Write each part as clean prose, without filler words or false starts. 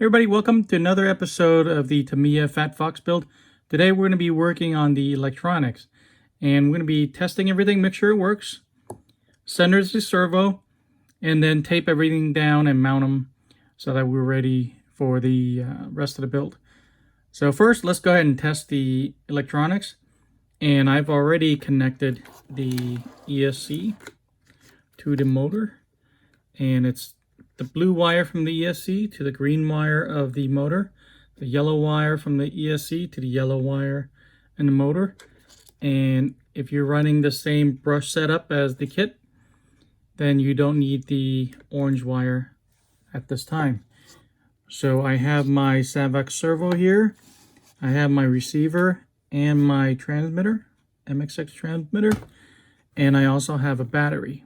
Hey everybody, welcome to another episode of the Tamiya Fat Fox build. Today we're going to be working on the electronics and we're going to be testing everything, make sure it works, senders to servo, and then tape everything down and mount them so that we're ready for the rest of the build. So first, let's go ahead and test the electronics. And I've already connected the ESC to the motor, and it's the blue wire from the ESC to the green wire of the motor, the yellow wire from the ESC to the yellow wire in the motor. And if you're running the same brush setup as the kit, then you don't need the orange wire at this time. So I have my Savax servo here, I have my receiver and my transmitter, MXX transmitter, and I also have a battery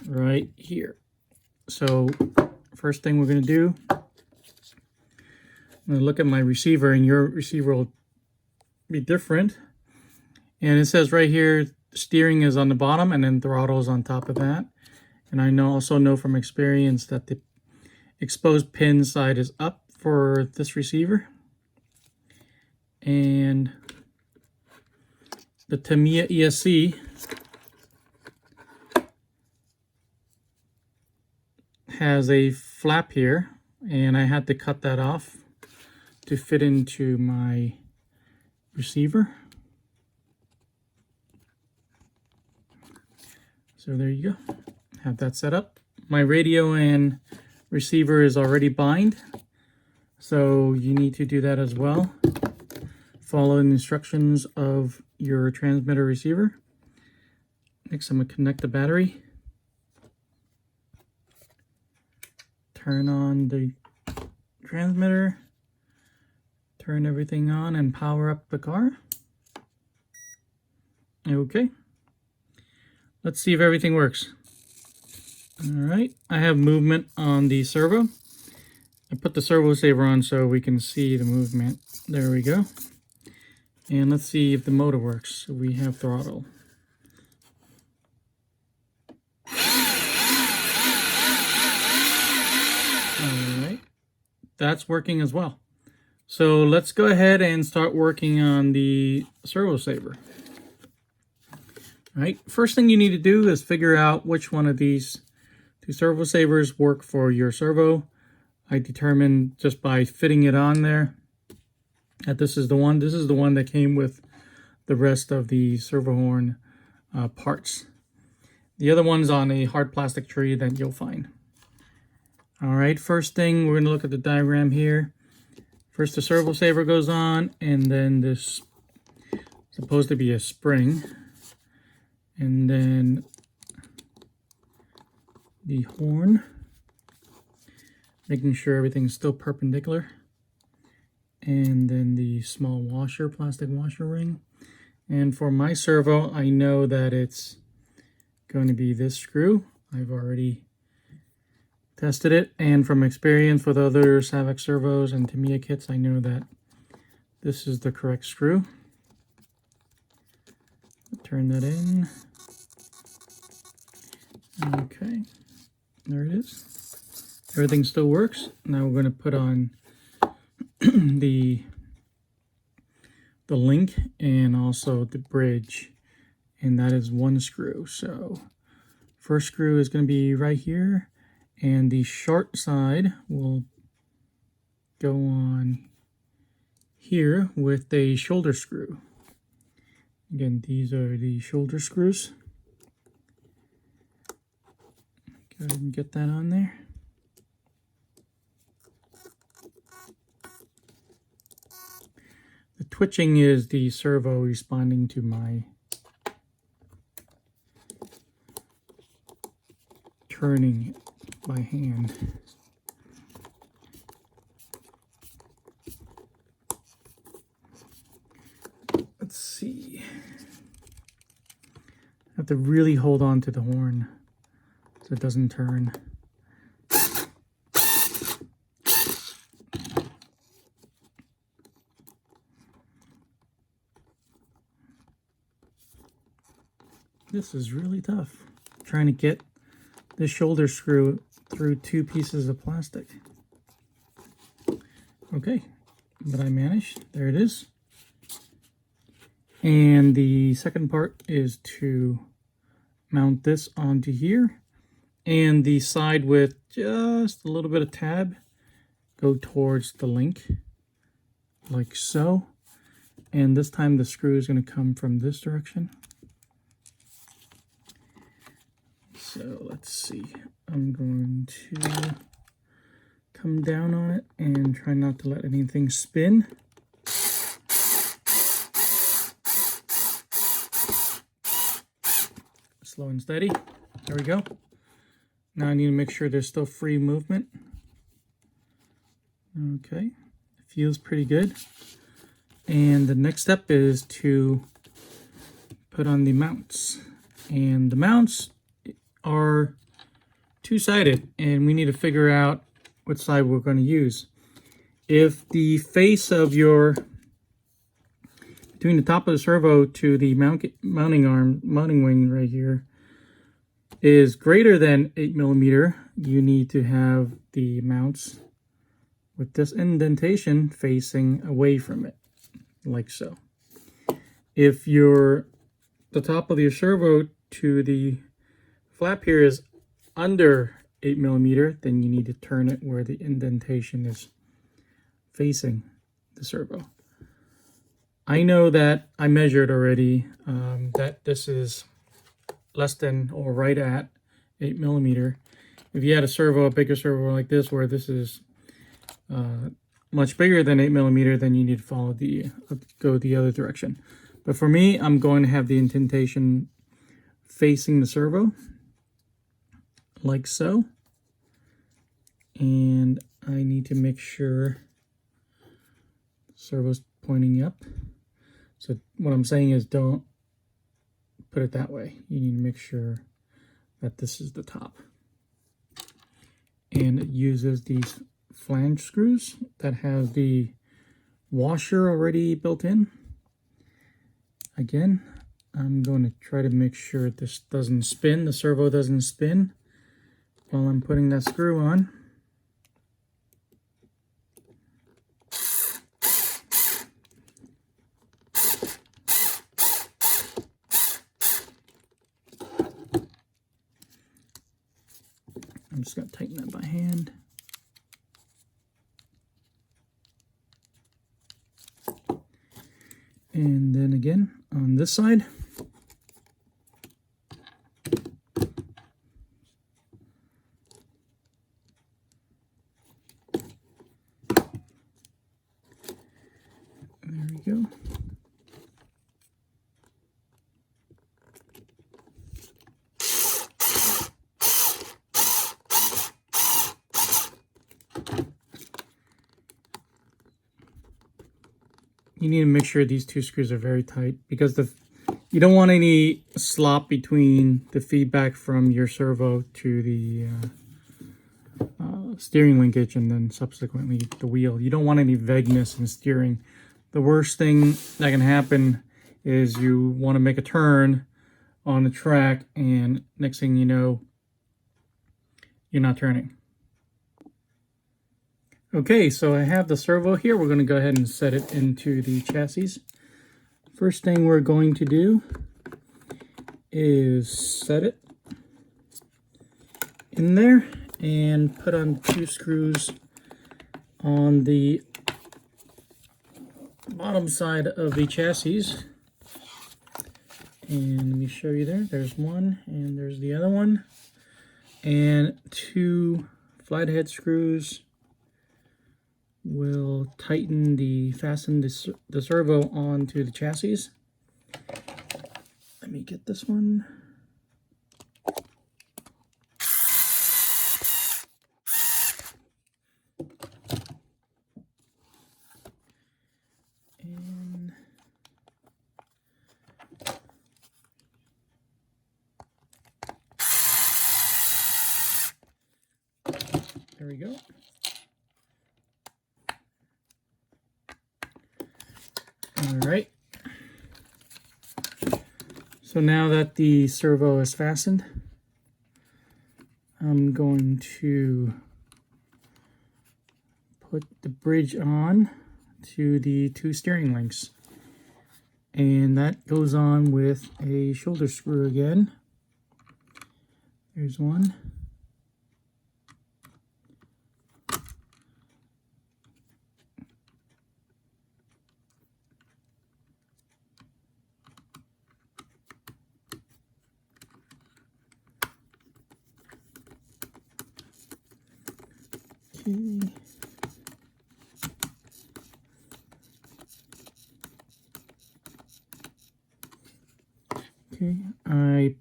right here. So first thing we're going to do, I'm going to look at my receiver, and your receiver will be different. And it says right here, steering is on the bottom and then throttle is on top of that. And I also know from experience that the exposed pin side is up for this receiver. And the Tamiya ESC has a flap here, and I had to cut that off to fit into my receiver. So there you go, have that set up. My radio and receiver is already bind, so you need to do that as well. Follow the instructions of your transmitter receiver. Next, I'm going to connect the battery. Turn on the transmitter, turn everything on, and power up the car. Okay, let's see if everything works. All right, I have movement on the servo. I put the Servo Saver on so we can see the movement. There we go. And let's see if the motor works. So we have throttle. Alright, that's working as well. So let's go ahead and start working on the Servo Saver. Alright, first thing you need to do is figure out which one of these two Servo Savers work for your servo. I determined just by fitting it on there that this is the one. This is the one that came with the rest of the servo horn parts. The other one's on a hard plastic tree that you'll find. All right, first thing, we're going to look at the diagram here. First, the Servo Saver goes on, and then this is supposed to be a spring. And then the horn, making sure everything's still perpendicular. And then the small washer, plastic washer ring. And for my servo, I know that it's going to be this screw. I've already tested it, and from experience with other Savax servos and Tamiya kits, I know that this is the correct screw. Turn that in. Okay, there it is. Everything still works. Now we're going to put on the link and also the bridge, and that is one screw. So first screw is going to be right here, and the short side will go on here with a shoulder screw. Again, these are the shoulder screws. Go ahead and get that on there. The twitching is the servo responding to my turning by hand. Let's see. I have to really hold on to the horn so it doesn't turn. This is really tough, trying to get this shoulder screw through two pieces of plastic. Okay, but I managed. There it is. And the second part is to mount this onto here. And the side with just a little bit of tab go towards the link, like so. And this time the screw is going to come from this direction. So let's see. I'm going to come down on it and try not to let anything spin. Slow and steady. There we go. Now I need to make sure there's still free movement. Okay, it feels pretty good. And the next step is to put on the mounts. And the mounts are two-sided, and we need to figure out what side we're going to use. If the face of your, between the top of the servo to the mounting wing right here, is greater than 8mm, you need to have the mounts with this indentation facing away from it, like so. If the top of your servo to the flap here is under 8mm, then you need to turn it where the indentation is facing the servo. I know that I measured already that this is less than or right at 8mm. If you had a bigger servo like this, where this is much bigger than 8mm, then you need to follow go the other direction. But for me, I'm going to have the indentation facing the servo, like so. And I need to make sure the servo's pointing up. So what I'm saying is, don't put it that way. You need to make sure that this is the top. And it uses these flange screws that have the washer already built in. Again, I'm going to try to make sure this doesn't spin, the servo doesn't spin while I'm putting that screw on. I'm just going to tighten that by hand. And then again, on this side, there we go. You need to make sure these two screws are very tight, because you don't want any slop between the feedback from your servo to the steering linkage and then subsequently the wheel. You don't want any vagueness in steering. The worst thing that can happen is you want to make a turn on the track and next thing you know, you're not turning. Okay, so I have the servo here. We're going to go ahead and set it into the chassis. First thing we're going to do is set it in there and put on 2 screws on the bottom side of the chassis. And let me show you there. There's one and there's the other one. And 2 flathead screws will fasten the servo onto the chassis. Let me get this one. And there we go. All right. So now that the servo is fastened, I'm going to put the bridge on to the two steering links. And that goes on with a shoulder screw again. There's one. Okay. Okay, I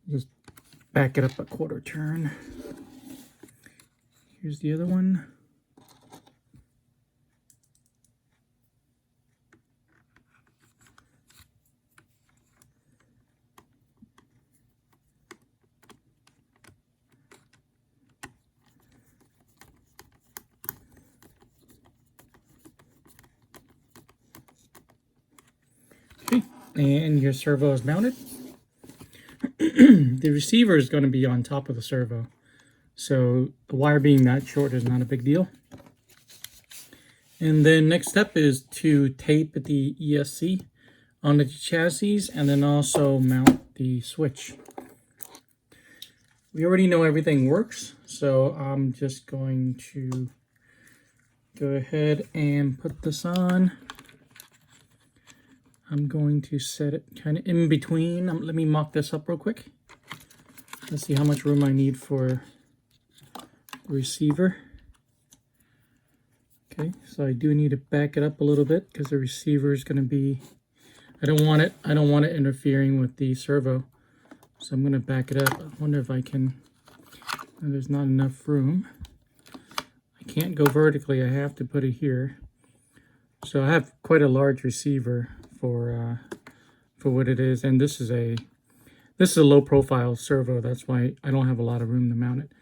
just back it up a quarter turn. Here's the other one. Okay, and your servo is mounted. The receiver is going to be on top of the servo, so the wire being that short is not a big deal. And then next step is to tape the ESC on the chassis and then also mount the switch. We already know everything works, so I'm just going to go ahead and put this on. I'm going to set it kind of in between. Let me mock this up real quick. Let's see how much room I need for the receiver. Okay, so I do need to back it up a little bit because the receiver is going to be, I don't want it interfering with the servo. So I'm going to back it up. I wonder if I can, there's not enough room. I can't go vertically, I have to put it here. So I have quite a large receiver for what it is, and this is a low profile servo, that's why I don't have a lot of room to mount it.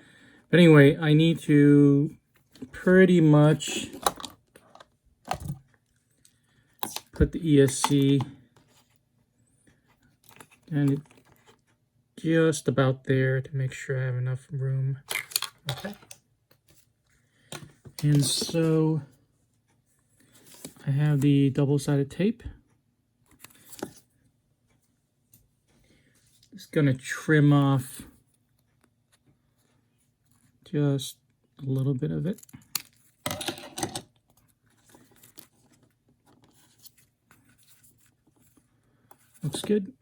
But anyway, I need to pretty much put the ESC and just about there to make sure I have enough room. Okay, and so I have the double-sided tape. Just gonna trim off just a little bit of it. Looks good.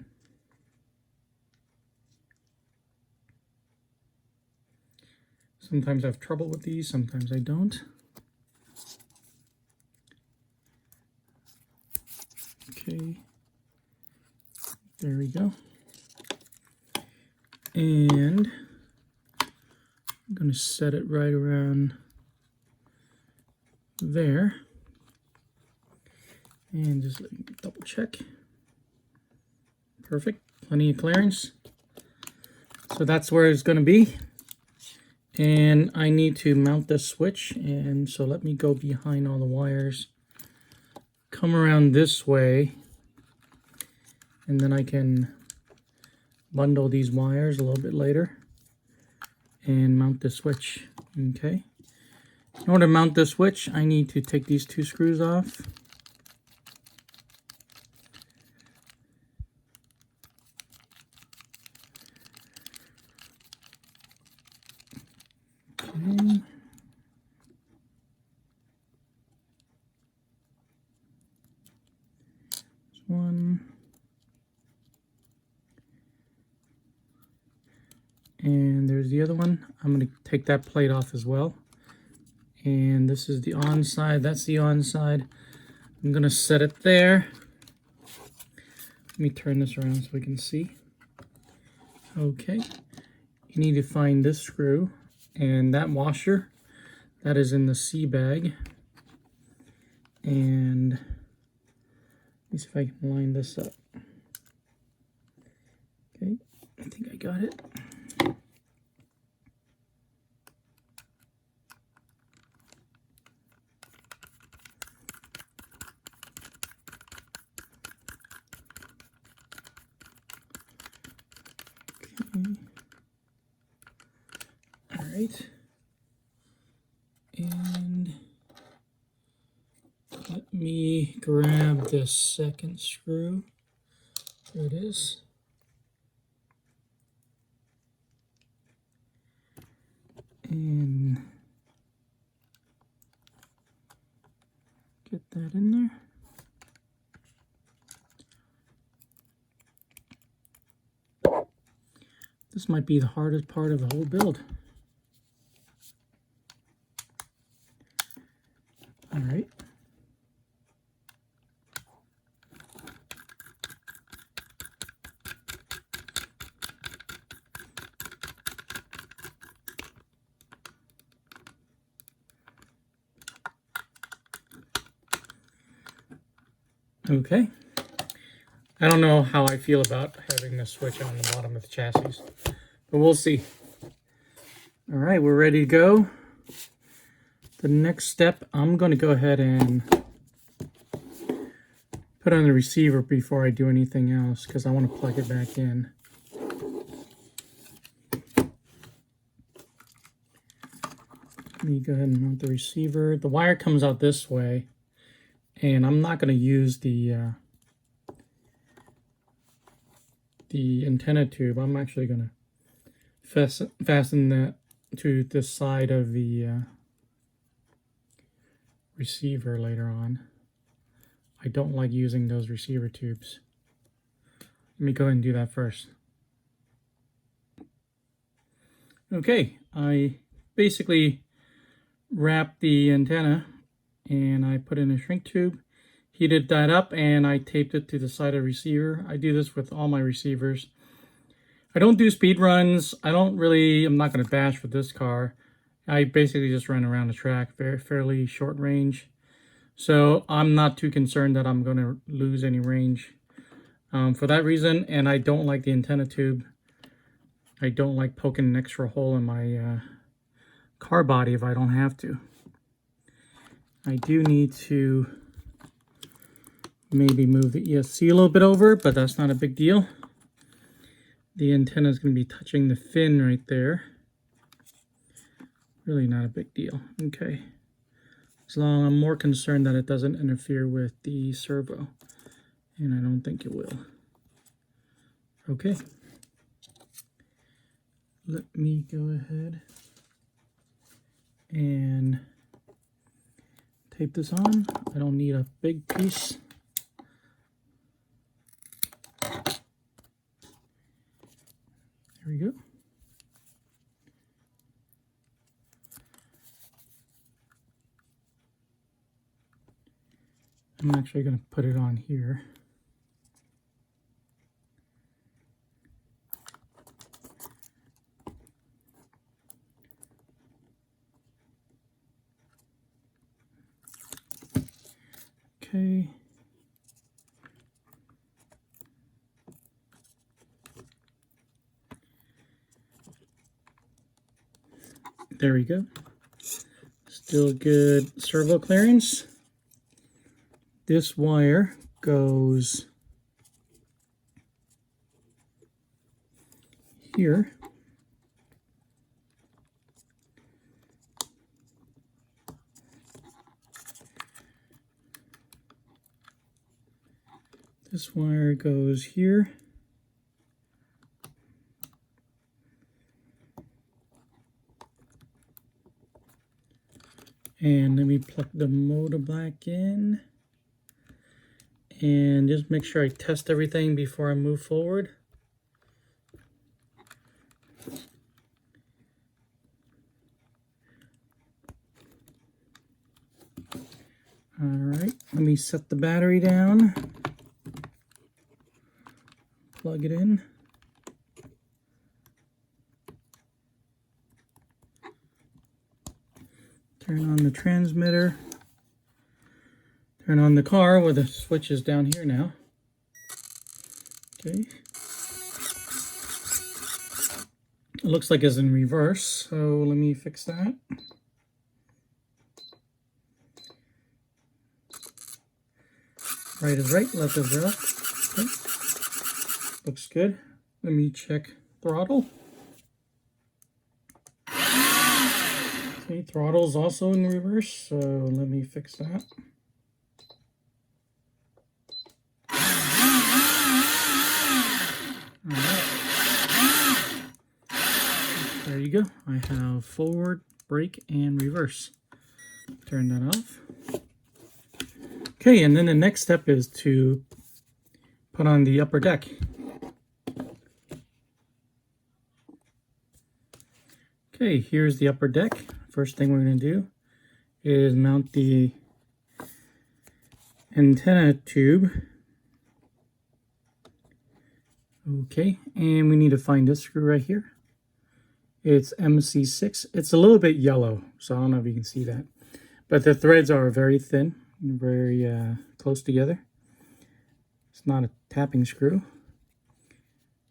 Sometimes I have trouble with these, sometimes I don't. Okay, there we go. And I'm going to set it right around there. And just let me double check. Perfect, plenty of clearance. So that's where it's going to be. And I need to mount this switch, and so let me go behind all the wires. Come around this way, and then I can bundle these wires a little bit later and mount the switch. Okay, in order to mount the switch, I need to take these two screws off. Okay. One. And there's the other one. I'm going to take that plate off as well. And this is the on side. That's the on side. I'm going to set it there. Let me turn this around so we can see. Okay. You need to find this screw and that washer. That is in the C bag. And let me see if I can line this up. Okay. I think I got it. All right. And let me grab this second screw. There it is. And get that in there. This might be the hardest part of the whole build. All right. Okay. I don't know how I feel about having the switch on the bottom of the chassis, but we'll see. All right, we're ready to go. The next step, I'm going to go ahead and put on the receiver before I do anything else, because I want to plug it back in. Let me go ahead and mount the receiver. The wire comes out this way, and I'm not going to use the antenna tube. I'm actually going to fasten that to the side of the receiver later on. I don't like using those receiver tubes. Let me go ahead and do that first. Okay, I basically wrapped the antenna and I put in a shrink tube, heated that up, and I taped it to the side of the receiver. I do this with all my receivers. I don't do speed runs. I'm not going to bash with this car. I basically just run around the track, fairly short range. So I'm not too concerned that I'm going to lose any range for that reason. And I don't like the antenna tube. I don't like poking an extra hole in my car body if I don't have to. I do need to maybe move the ESC a little bit over, but that's not a big deal. The antenna is going to be touching the fin right there. Really not a big deal. Okay. As long as I'm more concerned that it doesn't interfere with the servo, and I don't think it will. Okay. Let me go ahead and tape this on. I don't need a big piece. There we go. I'm actually going to put it on here. Okay. There we go. Still good servo clearance. This wire goes here. This wire goes here. And let me plug the motor back in. And just make sure I test everything before I move forward. All right, let me set the battery down. Plug it in. Turn on the transmitter. Turn on the car where the switch is down here now. Okay. It looks like it's in reverse, so let me fix that. Right is right, left is left. Okay. Looks good. Let me check throttle. Okay, Okay, throttle's also in reverse, so let me fix that. There you go. I have forward, brake, and reverse. Turn that off. Okay, and then the next step is to put on the upper deck. Okay, here's the upper deck. First thing we're going to do is mount the antenna tube. Okay, and we need to find this screw right here. It's MC6. It's a little bit yellow, so I don't know if you can see that. But the threads are very thin, very close together. It's not a tapping screw.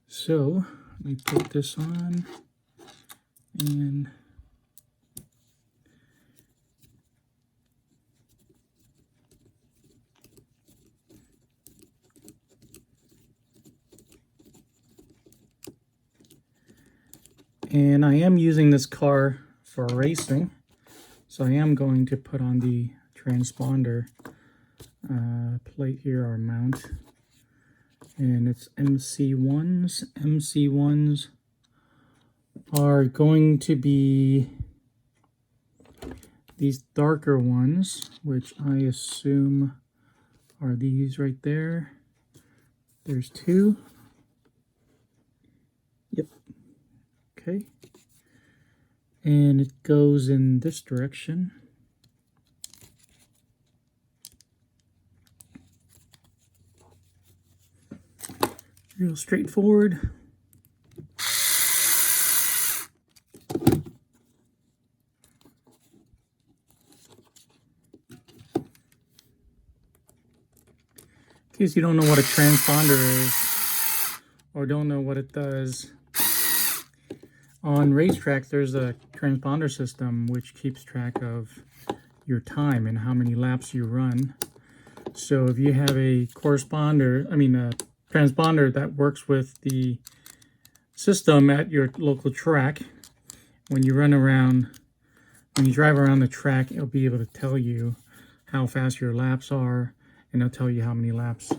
So let me put this on and I am using this car for racing, so I am going to put on the transponder plate here, or mount, and it's MC1s. MC1s are going to be these darker ones, which I assume are these right there. There's two. Yep. Okay. And it goes in this direction. Real straightforward. In case you don't know what a transponder is, or don't know what it does, on racetracks there's a transponder system which keeps track of your time and how many laps you run. So if you have a transponder that works with the system at your local track, when you drive around the track, it'll be able to tell you how fast your laps are, and it'll tell you how many laps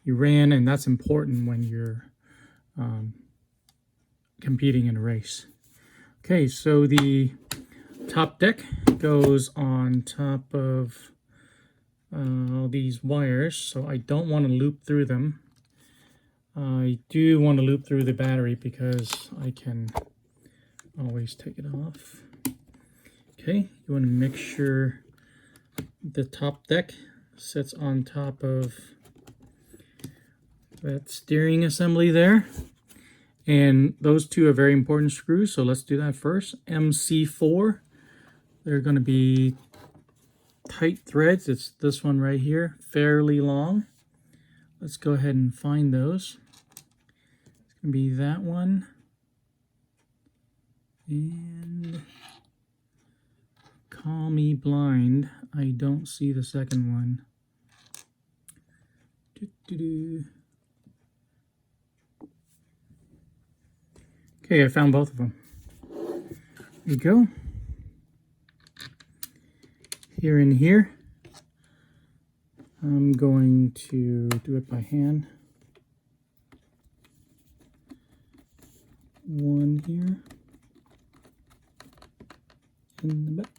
you ran, and that's important when you're competing in a race. Okay, so the top deck goes on top of all these wires, so I don't want to loop through them. I do want to loop through the battery because I can always take it off. Okay, you want to make sure the top deck sits on top of that steering assembly there. And those two are very important screws, so let's do that first. MC4, they're going to be tight threads. It's this one right here, fairly long. Let's go ahead and find those. It's going to be that one. And call me blind, I don't see the second one. Okay, I found both of them. There you go. Here and here. I'm going to do it by hand. One here in the back,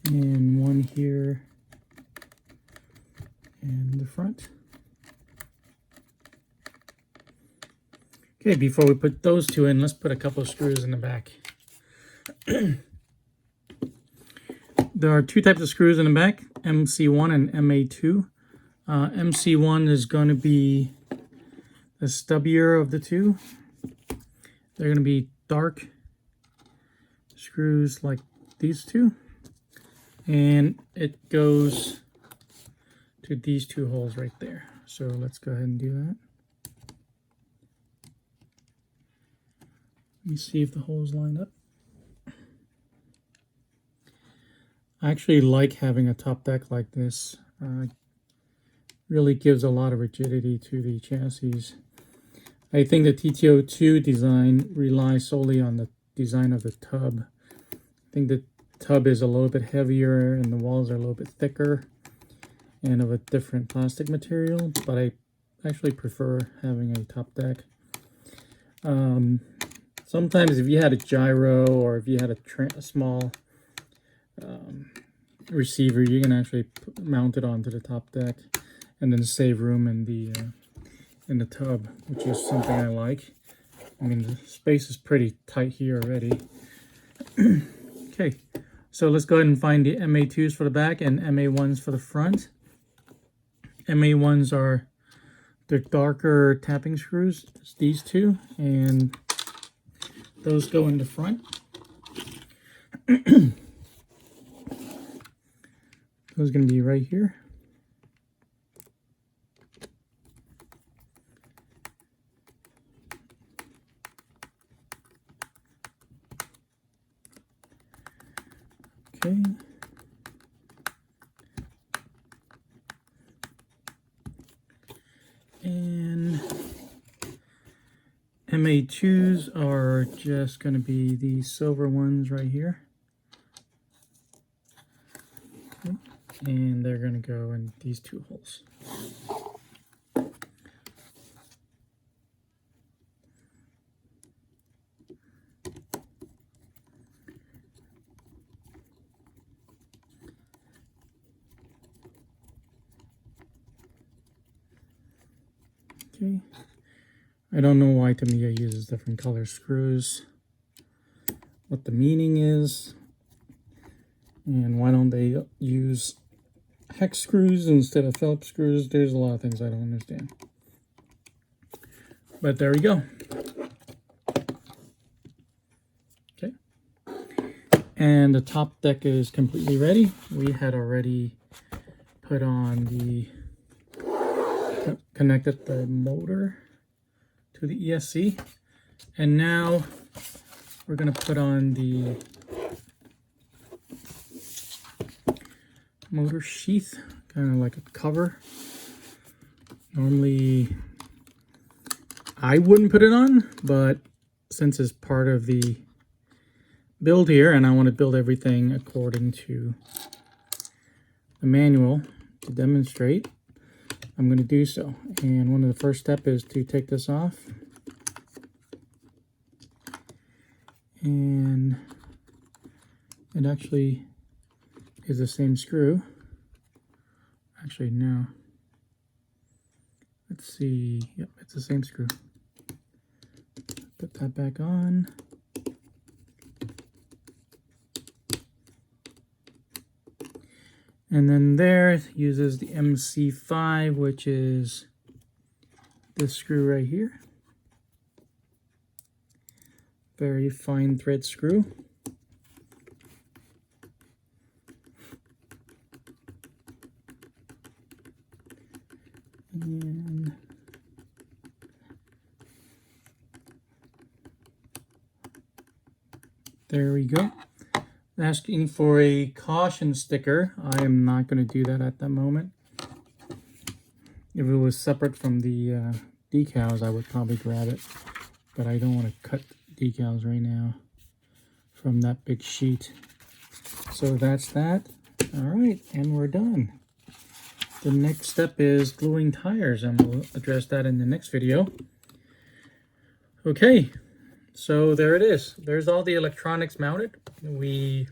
and one here in the front. Okay, before we put those two in, let's put a couple of screws in the back. There are two types of screws in the back, MC1 and MA2. MC1 is going to be the stubbier of the two. They're going to be dark screws like these two. And it goes to these two holes right there. So let's go ahead and do that. Let me see if the holes line up. I actually like having a top deck like this. Really gives a lot of rigidity to the chassis. I think the TT-02 design relies solely on the design of the tub. think the tub is a little bit heavier and the walls are a little bit thicker and of a different plastic material, but I actually prefer having a top deck. Sometimes if you had a gyro or if you had a small receiver, you can actually mount it onto the top deck and then save room in the tub, which is something I like. I mean, the space is pretty tight here already. Okay, so let's go ahead and find the MA2s for the back and MA1s for the front. MA1s are the darker tapping screws. It's these two, and those go in the front. Those are going to be right here. Okay. And MA2s are just going to be these silver ones right here. Okay. And they're going to go in these two holes. Okay. I don't know why Tamiya uses different color screws, what the meaning is, and why don't they use hex screws instead of Phillips screws. There's a lot of things I don't understand. But there we go. Okay. And the top deck is completely ready. We had already put on connected the motor to the ESC, and now we're going to put on the motor sheath, kind of like a cover. Normally I wouldn't put it on, but since it's part of the build here and I want to build everything according to the manual to demonstrate, I'm going to do so. And one of the first steps is to take this off. And it actually is the same screw. Actually, no. Let's see. Yep, it's the same screw. Put that back on. And then there uses the MC5, which is this screw right here. Very fine thread screw. And there we go. Asking for a caution sticker. I am not going to do that at the moment. If it was separate from the decals, I would probably grab it. But I don't want to cut decals right now from that big sheet. So that's that. All right, and we're done. The next step is gluing tires, and we'll address that in the next video. Okay, so there it is. There's all the electronics mounted. We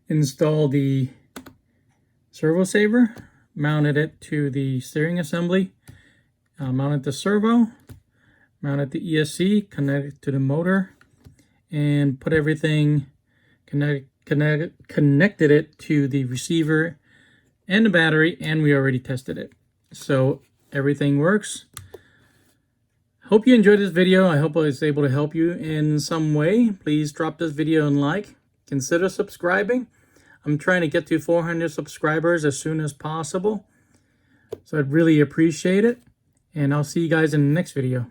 installed the Servo Saver, mounted it to the steering assembly, mounted the servo, mounted the ESC, connected to the motor, and put everything, connected it to the receiver and the battery, and we already tested it. So everything works. Hope you enjoyed this video. I hope I was able to help you in some way. Please drop this video and like. Consider subscribing. I'm trying to get to 400 subscribers as soon as possible. So I'd really appreciate it. And I'll see you guys in the next video.